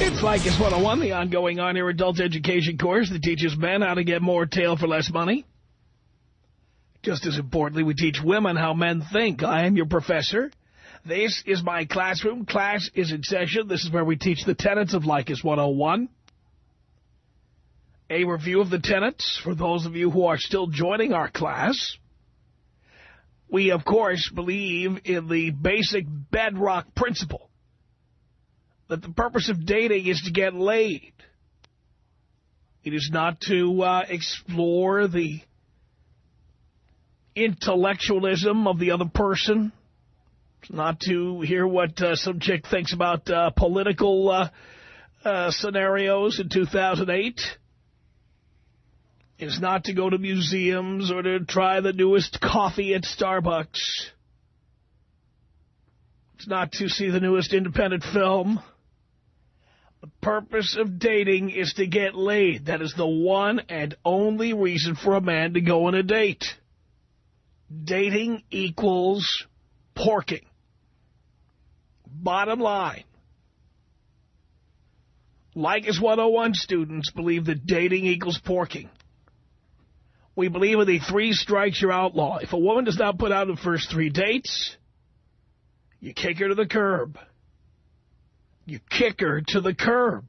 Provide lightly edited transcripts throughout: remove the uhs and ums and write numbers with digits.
It's Lycus 101, the ongoing on-air adult education course that teaches men how to get more tail for less money. Just as importantly, we teach women how men think. I am your professor. This is my classroom. Class is in session. This is where we teach the tenets of Lycus 101. A review of the tenets for those of you who are still joining our class. We, of course, believe in the basic bedrock principle that the purpose of dating is to get laid. It is not to explore the intellectualism of the other person. It's not to hear what some chick thinks about political scenarios in 2008. It's not to go to museums or to try the newest coffee at Starbucks. It's not to see the newest independent film. The purpose of dating is to get laid. That is the one and only reason for a man to go on a date. Dating equals porking. Bottom line. Lycus 101 students believe that dating equals porking. We believe in the 3 strikes you're outlaw. If a woman does not put out the first 3 dates, you kick her to the curb. You kick her to the curb.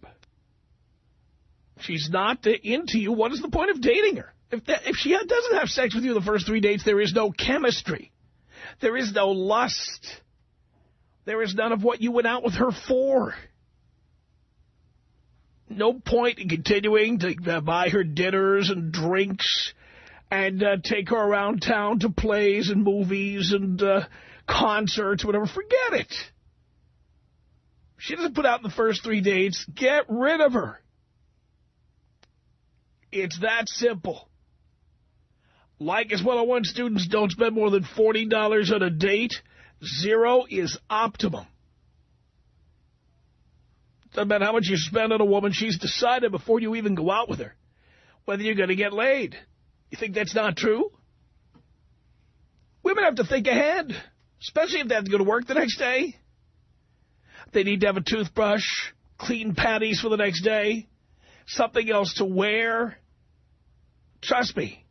If she's not into you, what is the point of dating her? If she doesn't have sex with you the first 3 dates, there is no chemistry. There is no lust. There is none of what you went out with her for. No point in continuing to buy her dinners and drinks and take her around town to plays and movies and concerts, whatever. Forget it. She doesn't put out in the first 3 dates. Get rid of her. It's that simple. Lycus 101 students don't spend more than $40 on a date. 0 is optimum. Doesn't matter how much you spend on a woman, she's decided before you even go out with her whether you're going to get laid. You think that's not true? Women have to think ahead, especially if they have to go to work the next day. They need to have a toothbrush, clean panties for the next day, something else to wear. Trust me,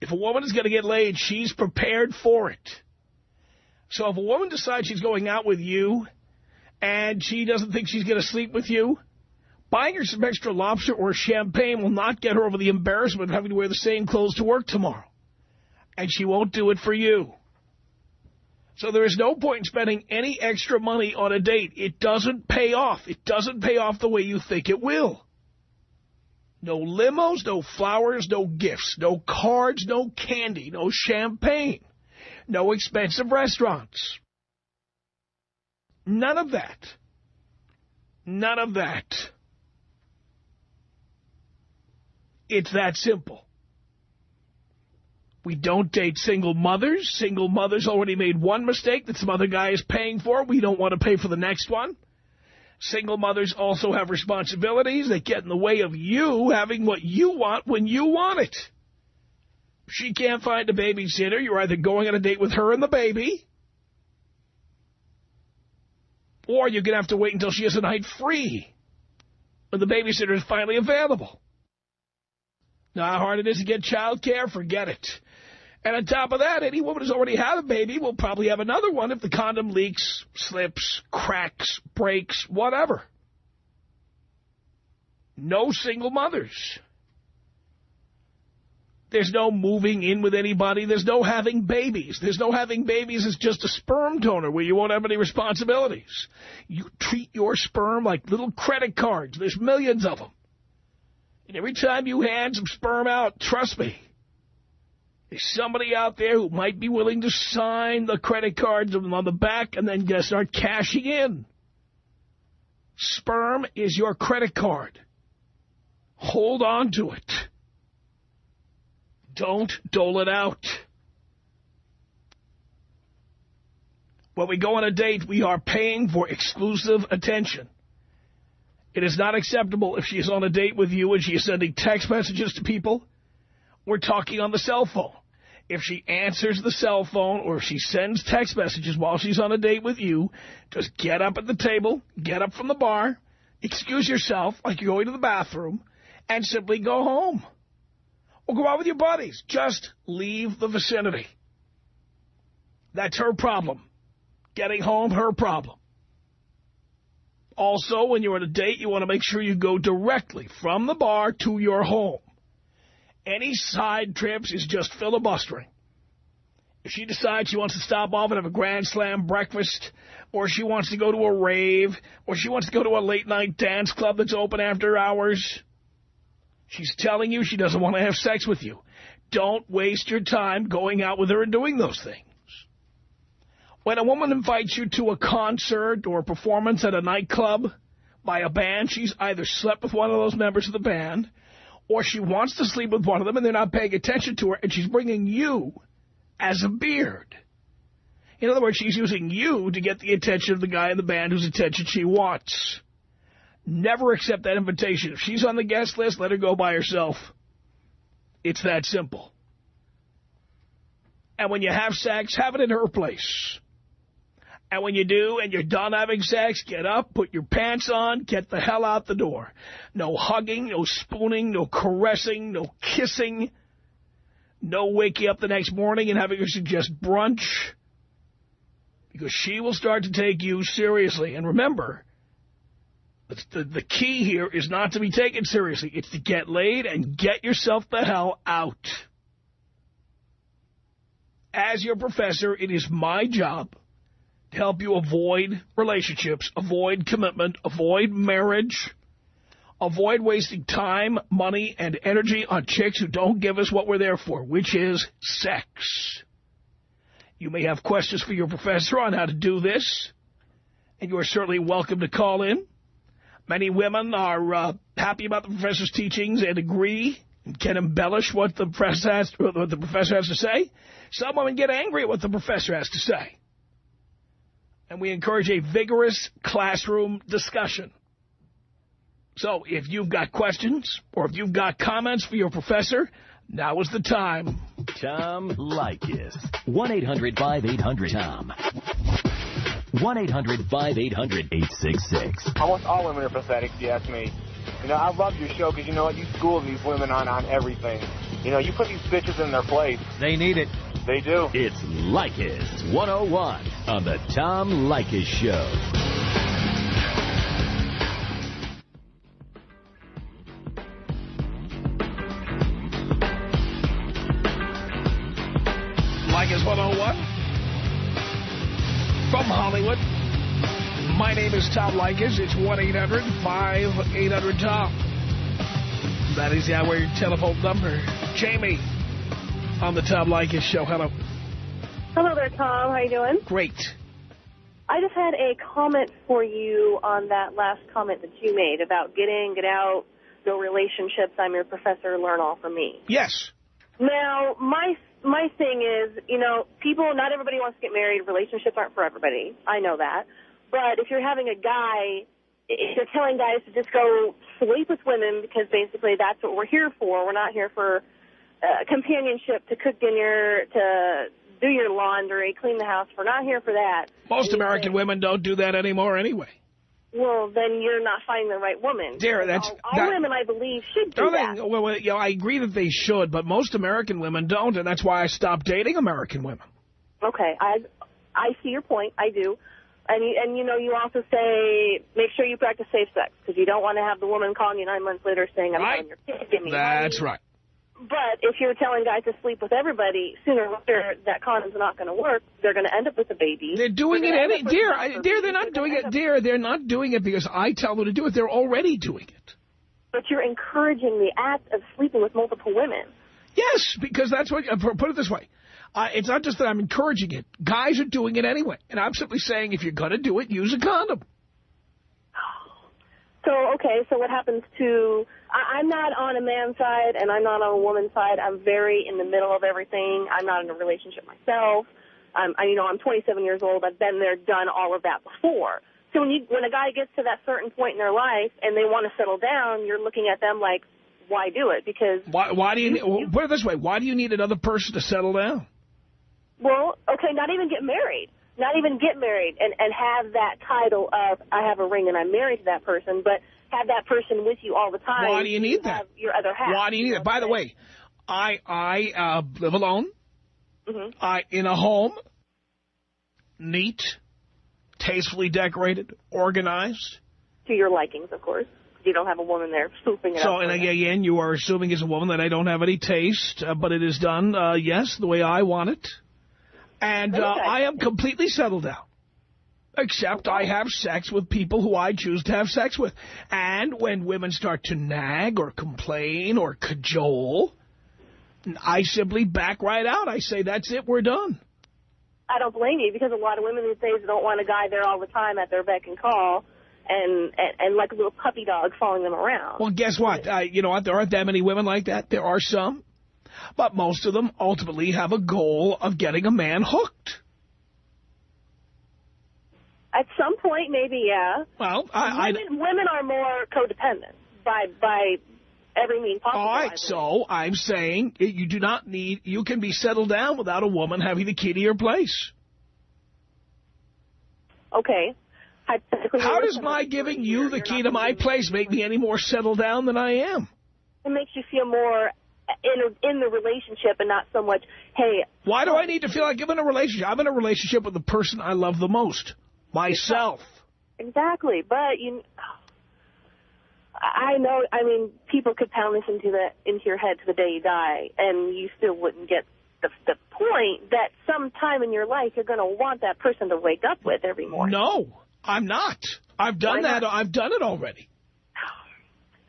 if a woman is going to get laid, she's prepared for it. So if a woman decides she's going out with you and she doesn't think she's going to sleep with you, buying her some extra lobster or champagne will not get her over the embarrassment of having to wear the same clothes to work tomorrow. And she won't do it for you. So there is no point in spending any extra money on a date. It doesn't pay off. It doesn't pay off the way you think it will. No limos, no flowers, no gifts, no cards, no candy, no champagne, no expensive restaurants. None of that. None of that. It's that simple. We don't date single mothers. Single mothers already made one mistake that some other guy is paying for. We don't want to pay for the next one. Single mothers also have responsibilities that get in the way of you having what you want when you want it. If she can't find a babysitter, you're either going on a date with her and the baby, or you're going to have to wait until she has a night free when the babysitter is finally available. Now, how hard it is to get child care, forget it. And on top of that, any woman who's already had a baby will probably have another one if the condom leaks, slips, cracks, breaks, whatever. No single mothers. There's no moving in with anybody. There's no having babies. There's no having babies. It's just a sperm donor where you won't have any responsibilities. You treat your sperm like little credit cards. There's millions of them. And every time you hand some sperm out, trust me, there's somebody out there who might be willing to sign the credit cards on the back and then just start cashing in. Sperm is your credit card. Hold on to it. Don't dole it out. When we go on a date, we are paying for exclusive attention. It is not acceptable if she is on a date with you and she is sending text messages to people. We're talking on the cell phone. If she answers the cell phone or if she sends text messages while she's on a date with you, just get up at the table, get up from the bar, excuse yourself like you're going to the bathroom, and simply go home. Or go out with your buddies. Just leave the vicinity. That's her problem. Getting home, her problem. Also, when you're on a date, you want to make sure you go directly from the bar to your home. Any side trips is just filibustering. If she decides she wants to stop off and have a Grand Slam breakfast, or she wants to go to a rave, or she wants to go to a late-night dance club that's open after hours, she's telling you she doesn't want to have sex with you. Don't waste your time going out with her and doing those things. When a woman invites you to a concert or a performance at a nightclub by a band, she's either slept with one of those members of the band, or she wants to sleep with one of them and they're not paying attention to her, and she's bringing you as a beard. In other words, she's using you to get the attention of the guy in the band whose attention she wants. Never accept that invitation. If she's on the guest list, let her go by herself. It's that simple. And when you have sex, have it in her place. And when you do and you're done having sex, get up, put your pants on, get the hell out the door. No hugging, no spooning, no caressing, no kissing. No waking up the next morning and having her suggest brunch. Because she will start to take you seriously. And remember, the key here is not to be taken seriously. It's to get laid and get yourself the hell out. As your professor, it is my job to help you avoid relationships, avoid commitment, avoid marriage, avoid wasting time, money, and energy on chicks who don't give us what we're there for, which is sex. You may have questions for your professor on how to do this, and you are certainly welcome to call in. Many women are happy about the professor's teachings and agree and can embellish what the professor has to say. Some women get angry at what the professor has to say. And we encourage a vigorous classroom discussion. So if you've got questions or if you've got comments for your professor, now is the time. Tom Leykis. 1-800-5800-TOM. 1-800-5800-866. Almost all women are pathetic, if you ask me. You know, I love your show because, you know what, you school these women on everything. You know, you put these bitches in their place. They need it. They do. It's Leykis 101 on the Tom Leykis Show. Leykis 101 from Hollywood. My name is Tom Leykis. It's 1-800-5800-TOM. That is our telephone number. Jamie on the Tom Leykis Show. Hello. Hello there, Tom. How you doing? Great. I just had a comment for you on that last comment that you made about get in, get out, no relationships. I'm your professor. Learn all from me. Yes. Now, my thing is, you know, not everybody wants to get married. Relationships aren't for everybody. I know that. But if you're having a guy, if you're telling guys to just go sleep with women because basically that's what we're here for. We're not here for companionship, to cook dinner, to do your laundry, clean the house. We're not here for that. Most American women don't do that anymore anyway. Well, then you're not finding the right woman. Dear, all women, I believe, should do that. Well, you know, I agree that they should, but most American women don't, and that's why I stopped dating American women. Okay, I see your point. I do. And you know, you also say, make sure you practice safe sex, because you don't want to have the woman calling you 9 months later saying, I'm on your kid, give me money. That's right. But if you're telling guys to sleep with everybody, sooner or later that condom's not going to work. They're going to end up with a baby. They're doing it dear, they're not doing it. Dear, they're not doing it because I tell them to do it. They're already doing it. But you're encouraging the act of sleeping with multiple women. Yes, because that's what, put it this way. It's not just that I'm encouraging it. Guys are doing it anyway. And I'm simply saying if you're going to do it, use a condom. So, okay, so what happens to... I'm not on a man's side and I'm not on a woman's side. I'm very in the middle of everything. I'm not in a relationship myself. I'm 27 years old. I've been there, done all of that before. So when a guy gets to that certain point in their life and they want to settle down, you're looking at them like, why do it? Because... Why do you put it this way, why do you need another person to settle down? Well, okay, not even get married. not even get married and have that title of I have a ring and I'm married to that person, but have that person with you all the time. Why do you need that? Your other half. Why do you need that? By the way, I live alone. Mm-hmm. In a home, neat, tastefully decorated, organized. To your likings, of course. You don't have a woman there swooping it up. So, and again, you are assuming as a woman that I don't have any taste, but it is done, yes, the way I want it. And I am completely settled down. Except I have sex with people who I choose to have sex with. And when women start to nag or complain or cajole, I simply back right out. I say, that's it, we're done. I don't blame you, because a lot of women these days don't want a guy there all the time at their beck and call and like a little puppy dog following them around. Well, guess what? You know what? There aren't that many women like that. There are some. But most of them ultimately have a goal of getting a man hooked. At some point, maybe, yeah. Well, women are more codependent by every means possible. All right, so I'm saying you do not need, you can be settled down without a woman having the key to your place. Okay. How does my giving you the key to my place make me any more settled down than I am? It makes you feel more in the relationship and not so much, hey. Why do I need to feel like I'm in a relationship? I'm in a relationship with the person I love the most, myself. Exactly, but I know, I mean, people could pound this into your head to the day you die, and you still wouldn't get the point that sometime in your life you're going to want that person to wake up with every morning. No, I'm not. I've done that. I've done it already.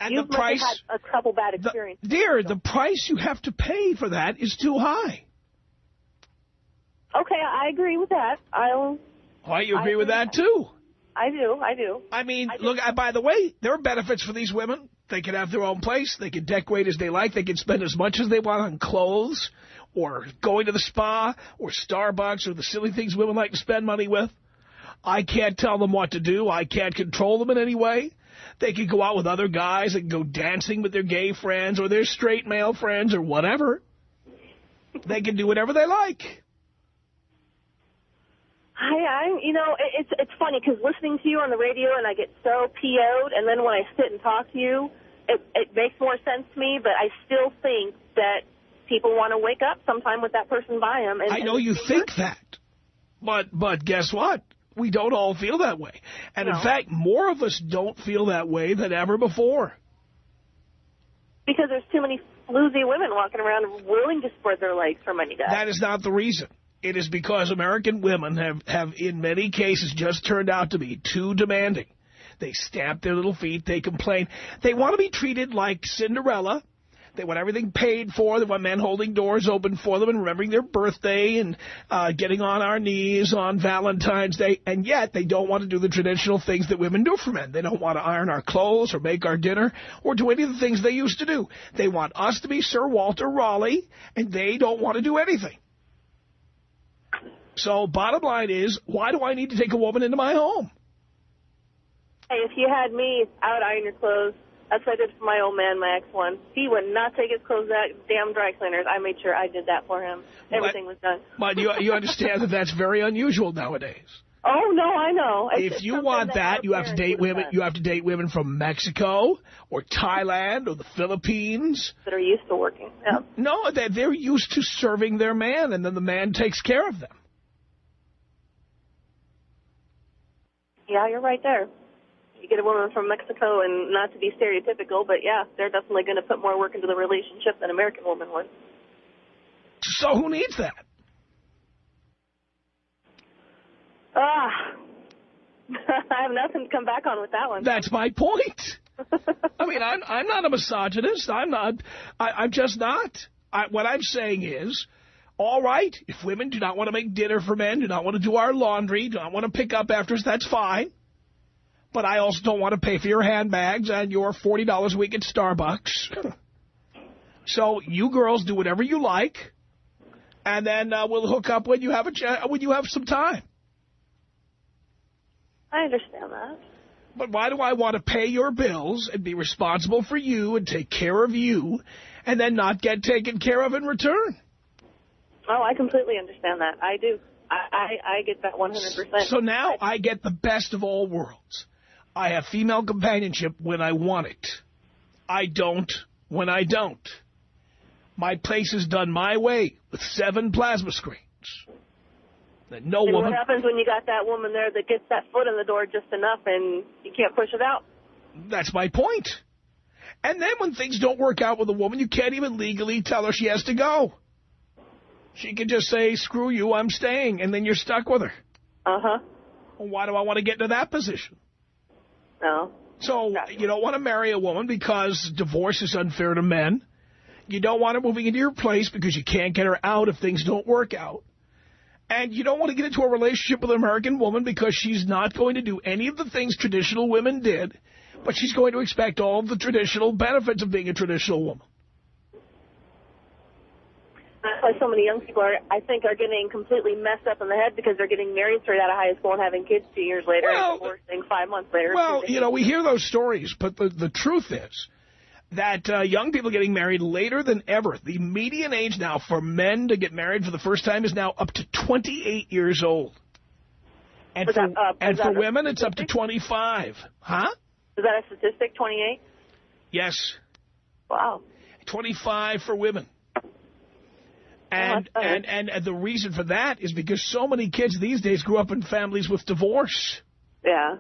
And You've the price, had a couple bad experiences. Dear, the price you have to pay for that is too high. Okay, I agree with that. Why, you agree with that, too? I do. I mean, look, by the way, there are benefits for these women. They can have their own place. They can decorate as they like. They can spend as much as they want on clothes or going to the spa or Starbucks or the silly things women like to spend money with. I can't tell them what to do. I can't control them in any way. They can go out with other guys. They can go dancing with their gay friends or their straight male friends or whatever. They can do whatever they like. You know, it's funny because listening to you on the radio and I get so PO'd, and then when I sit and talk to you, it makes more sense to me, but I still think that people want to wake up sometime with that person by them. I know you think that, but guess what? We don't all feel that way. And in fact, more of us don't feel that way than ever before. Because there's too many floozy women walking around willing to spread their legs for money, guys. That is not the reason. It is because American women have in many cases just turned out to be too demanding. They stamp their little feet. They complain. They want to be treated like Cinderella. They want everything paid for. They want men holding doors open for them and remembering their birthday and getting on our knees on Valentine's Day. And yet they don't want to do the traditional things that women do for men. They don't want to iron our clothes or make our dinner or do any of the things they used to do. They want us to be Sir Walter Raleigh, and they don't want to do anything. So bottom line is, why do I need to take a woman into my home? Hey, if you had me, I would iron your clothes. That's what I did for my old man, my ex-one. He would not take his clothes out, damn dry cleaners. I made sure I did that for him. Everything was done. But you understand that that's very unusual nowadays. Oh, no, I know. If you want that, you have to date women. You have to date women from Mexico or Thailand or the Philippines. That are used to working. Yeah. No, they're used to serving their man, and then the man takes care of them. Yeah, you're right there. You get a woman from Mexico, and not to be stereotypical, but yeah, they're definitely going to put more work into the relationship than American women would. So who needs that? I have nothing to come back on with that one. That's my point. I mean, I'm not a misogynist. I'm just not. What I'm saying is, all right, if women do not want to make dinner for men, do not want to do our laundry, do not want to pick up after us, that's fine. But I also don't want to pay for your handbags and your $40 a week at Starbucks. So you girls do whatever you like, and then we'll hook up when you have some time. I understand that. But why do I want to pay your bills and be responsible for you and take care of you and then not get taken care of in return? Oh, I completely understand that. I do. I get that 100%. So now I get the best of all worlds. I have female companionship when I want it. I don't when I don't. My place is done my way with 7 plasma screens. That no and woman. What happens when you got that woman there that gets that foot in the door just enough and you can't push it out? That's my point. And then when things don't work out with a woman, you can't even legally tell her she has to go. She can just say, screw you, I'm staying, and then you're stuck with her. Uh-huh. Well, why do I want to get into that position? No. So you don't want to marry a woman because divorce is unfair to men. You don't want her moving into your place because you can't get her out if things don't work out. And you don't want to get into a relationship with an American woman because she's not going to do any of the things traditional women did, but she's going to expect all of the traditional benefits of being a traditional woman. That's why so many young people I think are getting completely messed up in the head because they're getting married straight out of high school and having kids 2 years later and divorcing 5 months later. Well, you know, we hear those stories, but the truth is that young people getting married later than ever. The median age now for men to get married for the first time is now up to 28 years old. And for women, it's up to 25. Huh? Is that a statistic, 28? Yes. Wow. 25 for women. And the reason for that is because so many kids these days grew up in families with divorce. Yeah.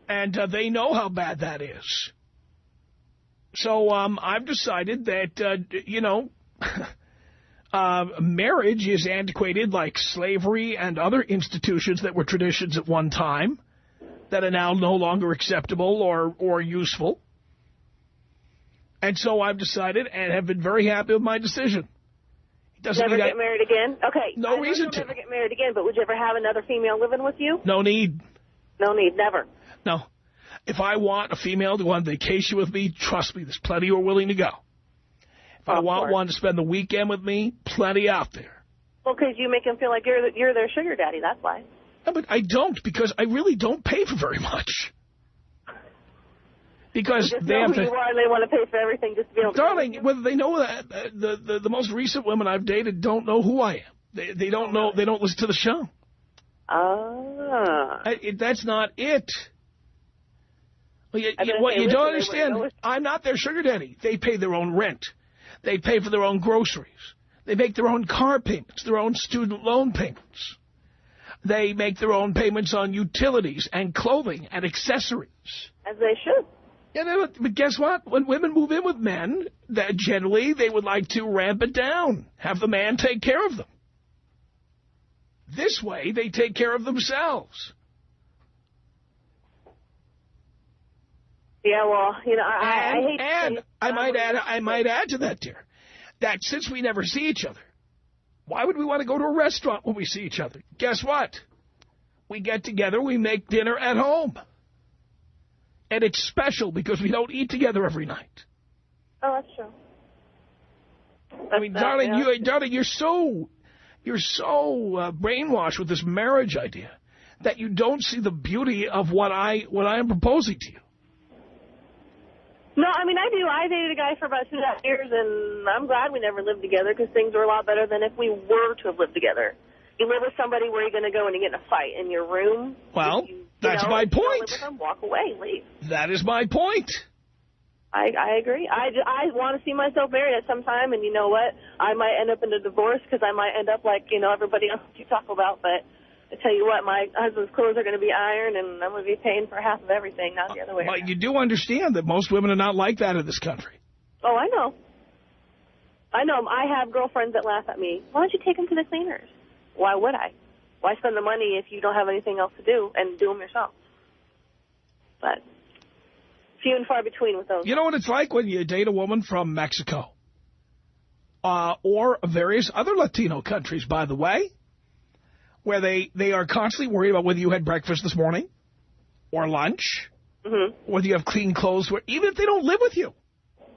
And they know how bad that is. So I've decided that, you know, marriage is antiquated like slavery and other institutions that were traditions at one time that are now no longer acceptable or useful. And so I've decided and have been very happy with my decision. Never get married again? Okay. No reason to. Never get married again, but would you ever have another female living with you? No need. No need, never. No. If I want a female to go on vacation with me, trust me, there's plenty who are willing to go. If I want one to spend the weekend with me, plenty out there. Well, because you make them feel like you're their sugar daddy, that's why. No, but I don't, because I really don't pay for very much. Because they have to, you are, and they want to pay for everything just to be able to. Darling, whether they know that the most recent women I've dated don't know who I am. They don't know. They don't listen to the show. That's not it. Well, what you don't understand, I'm not their sugar daddy. They pay their own rent. They pay for their own groceries. They make their own car payments, their own student loan payments. They make their own payments on utilities and clothing and accessories. As they should. Yeah, but guess what? When women move in with men, that generally they would like to ramp it down, have the man take care of them. This way, they take care of themselves. Yeah, well, you know, I hate. And I might add to that, dear, that since we never see each other, why would we want to go to a restaurant when we see each other? Guess what? We get together, we make dinner at home. And it's special because we don't eat together every night. Oh, that's true. I mean, darling, you're so brainwashed with this marriage idea that you don't see the beauty of what I am proposing to you. No, I mean, I do. I dated a guy for about 2.5 years, and I'm glad we never lived together because things were a lot better than if we were to have lived togetger. You live with somebody where you're going to go and you get in a fight in your room. Well, that's my point. You live with them, walk away, leave. That is my point. I agree. I want to see myself married at some time, and you know what? I might end up in a divorce because I might end up like, you know, everybody else you talk about. But I tell you what, my husband's clothes are going to be ironed, and I'm going to be paying for half of everything, not the other way around. But you do understand that most women are not like that in this country. Oh, I know. I have girlfriends that laugh at me. Why don't you take them to the cleaners? Why would I? Why spend the money if you don't have anything else to do and do them yourself? But few and far between with those. You know what it's like when you date a woman from Mexico or various other Latino countries, by the way, where they are constantly worried about whether you had breakfast this morning or lunch, whether you have clean clothes, even if they don't live with you.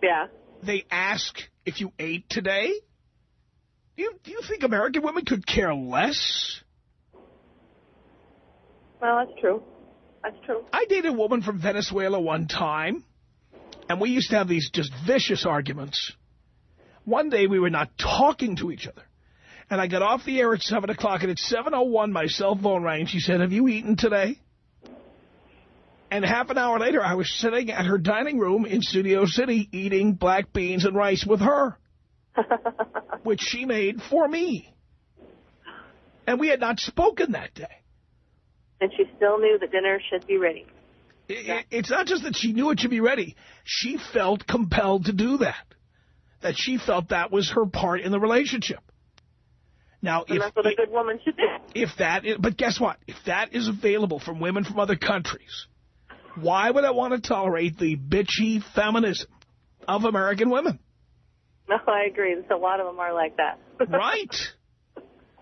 Yeah. They ask if you ate today. Do you think American women could care less? Well, that's true. That's true. I dated a woman from Venezuela one time, and we used to have these just vicious arguments. One day we were not talking to each other, And I got off the air at 7 o'clock, and at 7:01, my cell phone rang. She said, have you eaten today? And half an hour later, I was sitting at her dining room in Studio City eating black beans and rice with her, which she made for me. And we had not spoken that day. And she still knew that dinner should be ready. It's not just that she knew it should be ready. She felt compelled to do that. That she felt that was her part in the relationship. Now, and that's what a good woman should do. But guess what? If that is available from women from other countries, why would I want to tolerate the bitchy feminism of American women? No, I agree. There's a lot of them are like that. Right.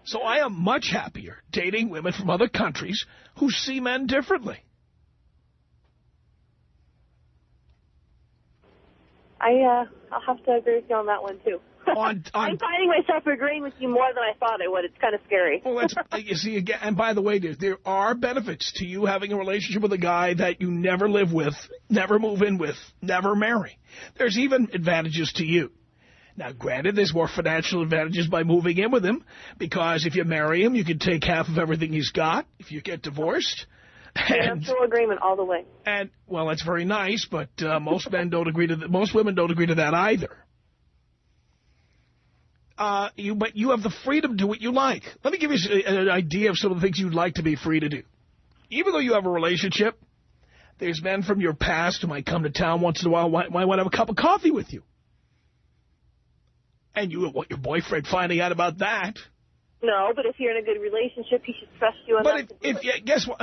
So I am much happier dating women from other countries who see men differently. I'll have to agree with you on that one, too. I'm finding myself agreeing with you more than I thought I would. It's kind of scary. Well, you see, again, and by the way, there are benefits to you having a relationship with a guy that you never live with, never move in with, never marry. There's even advantages to you. Now, granted, there's more financial advantages by moving in with him, because if you marry him, you can take half of everything he's got if you get divorced. And full agreement all the way. And, well, that's very nice, but most men don't agree to that. Most women don't agree to that either. But you have the freedom to do what you like. Let me give you an idea of some of the things you'd like to be free to do. Even though you have a relationship, there's men from your past who might come to town once in a while, might want to have a cup of coffee with you. And you want your boyfriend finding out about that. No, but if you're in a good relationship, he should trust you enough to do it. Yeah, guess what?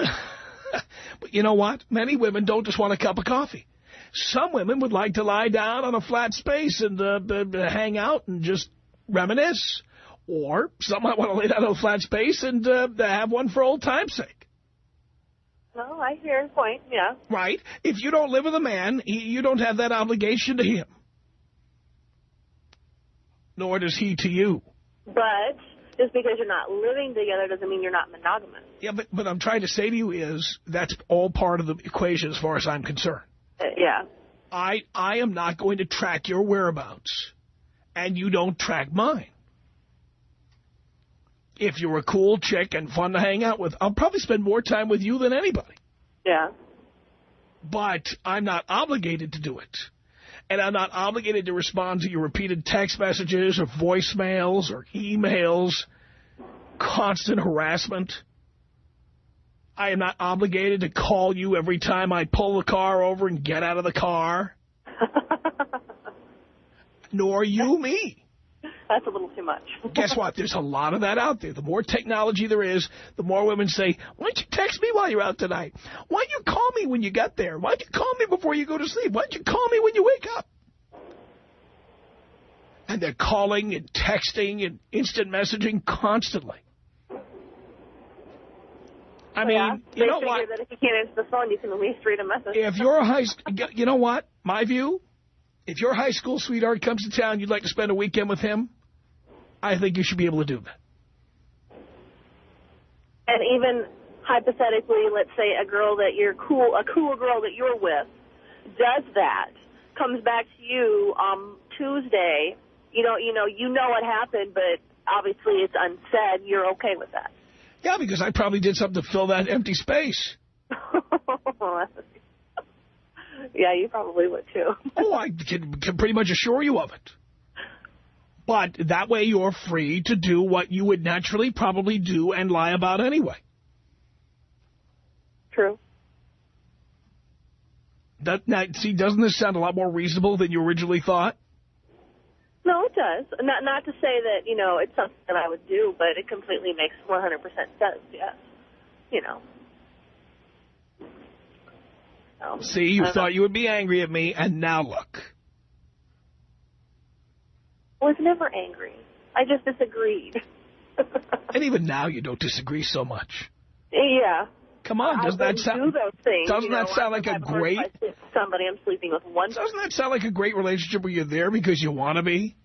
But you know what? Many women don't just want a cup of coffee. Some women would like to lie down on a flat space and hang out and just reminisce. Or some might want to lay down on a flat space and have one for old time's sake. No, I hear your point, yeah. Right. If you don't live with a man, you don't have that obligation to him. Nor does he to you. But just because you're not living together doesn't mean you're not monogamous. Yeah, but I'm trying to say to you is that's all part of the equation as far as I'm concerned. Yeah. I am not going to track your whereabouts, and you don't track mine. If you're a cool chick and fun to hang out with, I'll probably spend more time with you than anybody. Yeah. But I'm not obligated to do it. And I'm not obligated to respond to your repeated text messages or voicemails or emails, constant harassment. I am not obligated to call you every time I pull the car over and get out of the car. Nor you me. That's a little too much. Guess what? There's a lot of that out there. The more technology there is, the more women say, why don't you text me while you're out tonight? Why don't you call me when you get there? Why don't you call me before you go to sleep? Why don't you call me when you wake up? And they're calling and texting and instant messaging constantly. I mean, you know what? That if you can't answer the phone, you can at least read a message. If you're you know what? My view, if your high school sweetheart comes to town, you'd like to spend a weekend with him, I think you should be able to do that. And even hypothetically, let's say a girl that you're cool girl that you're with does that, comes back to you Tuesday, you know what happened, but obviously it's unsaid, you're okay with that. Yeah, because I probably did something to fill that empty space. Yeah, you probably would, too. Oh, I can pretty much assure you of it. But that way you're free to do what you would naturally probably do and lie about anyway. True. Now, see, doesn't this sound a lot more reasonable than you originally thought? No, it does. Not to say that, it's something that I would do, but it completely makes 100% sense, yes. See, you thought you would be angry at me, and now look. I was never angry. I just disagreed. And even now you don't disagree so much. Yeah. Come on, doesn't that sound like a great... Somebody I'm sleeping with one. Doesn't that sound like a great relationship where you're there because you want to be?